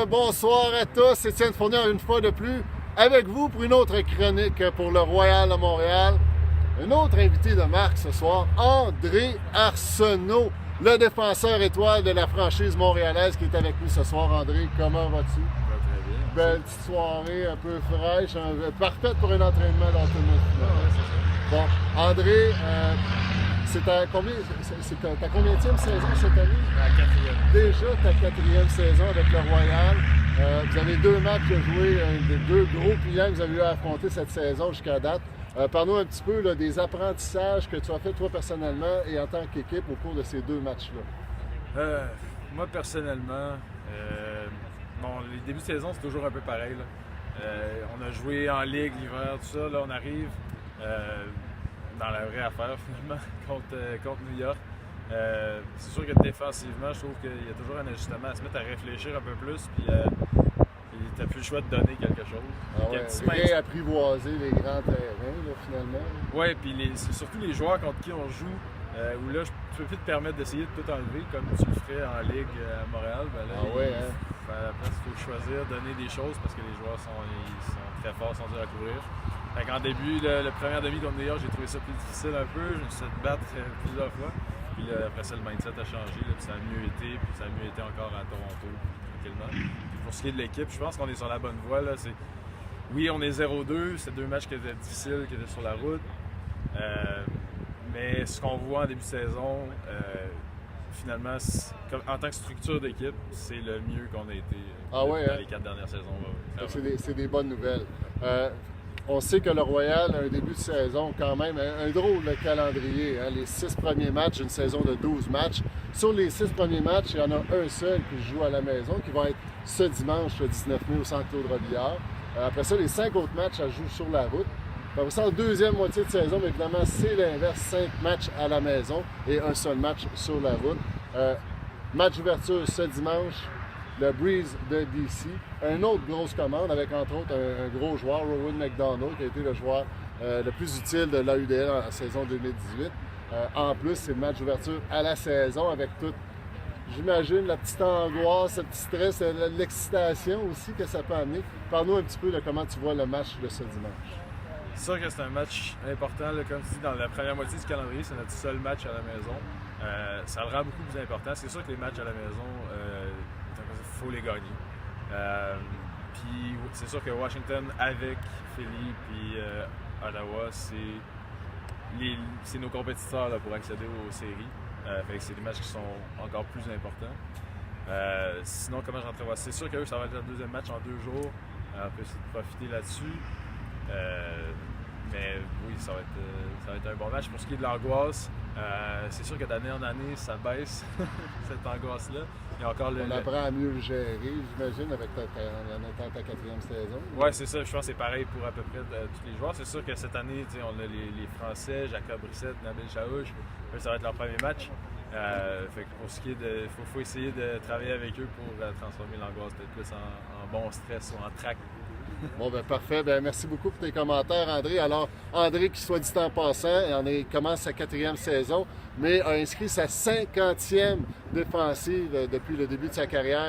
Bonsoir à tous, Étienne Fournier une fois de plus avec vous pour une autre chronique pour le Royal de Montréal. Un autre invité de marque ce soir, André Arsenault, le défenseur étoile de la franchise montréalaise qui est avec nous ce soir. André, comment vas-tu? Très bien. Belle petite soirée, un peu fraîche, parfaite pour un entraînement dans le final. Bon, André, c'est ta combienième saison cette année? La quatrième. Déjà ta quatrième saison avec le Royal. Vous avez deux matchs à jouer, deux gros clients que vous avez eu à affronter cette saison jusqu'à date. Parle-nous un petit peu là, des apprentissages que tu as fait toi personnellement et en tant qu'équipe au cours de ces deux matchs-là. Moi personnellement, les débuts de saison c'est toujours un peu pareil. Là. On a joué en ligue l'hiver, tout ça. Là on arrive dans la vraie affaire finalement contre New York. C'est sûr que défensivement, je trouve qu'il y a toujours un ajustement à se mettre à réfléchir un peu plus. Puis t'as plus le choix de donner quelque chose. Rien apprivoiser les grands terrains, là, finalement. Oui, puis c'est surtout les joueurs contre qui on joue, où là, tu peux plus te permettre d'essayer de tout enlever comme tu le ferais en Ligue à Montréal. Ben là, après, il faut choisir, donner des choses parce que les joueurs sont très forts, sont durs à couvrir. Fait qu'en début, le premier demi contre New York, j'ai trouvé ça plus difficile un peu. Je me suis fait battre plusieurs fois. Puis là, après ça, le mindset a changé, là, puis ça a mieux été, puis ça a mieux été encore à Toronto, tranquillement. Puis pour ce qui est de l'équipe, je pense qu'on est sur la bonne voie. Là. Oui, on est 0-2, c'est deux matchs qui étaient difficiles, qui étaient sur la route. Mais ce qu'on voit en début de saison, finalement, en tant que structure d'équipe, c'est le mieux qu'on a été dans les 4 dernières saisons. C'est des bonnes nouvelles. On sait que le Royal a un début de saison quand même, un drôle de calendrier. Hein? Les 6 premiers matchs, une saison de 12 matchs. Sur les 6 premiers matchs, il y en a un seul qui joue à la maison, qui va être ce dimanche, le 19 mai, au Centre Claude Robillard. Après ça, les 5 autres matchs, ça joue sur la route. Après ça, en deuxième moitié de saison, mais évidemment, c'est l'inverse. 5 matchs à la maison et un seul match sur la route. Match d'ouverture ce dimanche. Le Breeze de DC. Une autre grosse commande avec entre autres un gros joueur, Rowan McDonald, qui a été le joueur le plus utile de l'AUDL en la saison 2018. En plus, c'est le match d'ouverture à la saison avec toute, j'imagine, la petite angoisse, le petit stress, l'excitation aussi que ça peut amener. Parle-nous un petit peu de comment tu vois le match de ce dimanche. C'est sûr que c'est un match important. Là, comme tu dis, dans la première moitié du calendrier, c'est notre seul match à la maison. Ça le rend beaucoup plus important. C'est sûr que les matchs à la maison, il faut les gagner. Puis c'est sûr que Washington avec Philly puis Ottawa, c'est nos compétiteurs là, pour accéder aux séries. Fait que c'est des matchs qui sont encore plus importants. Sinon, comment j'entrevois? C'est sûr que ça va être le deuxième match en 2 jours. On peut essayer de profiter là-dessus. Mais oui, ça va être un bon match. Pour ce qui est de l'angoisse, c'est sûr que d'année en année, ça baisse, cette angoisse-là. On apprend à mieux le gérer, j'imagine, avec ta 4e saison. Oui, c'est ça. Je pense que c'est pareil pour à peu près tous les joueurs. C'est sûr que cette année, on a les Français, Jacob Brissett, Nabil Chaouch. Ça va être leur premier match. Fait que pour ce qui est de... faut essayer de travailler avec eux pour transformer l'angoisse peut-être plus en bon stress ou en trac. Bon, ben parfait. Ben, merci beaucoup pour tes commentaires, André. Alors, André, qui soit dit en passant, commence sa 4e saison, mais a inscrit sa 50e défensive depuis le début de sa carrière.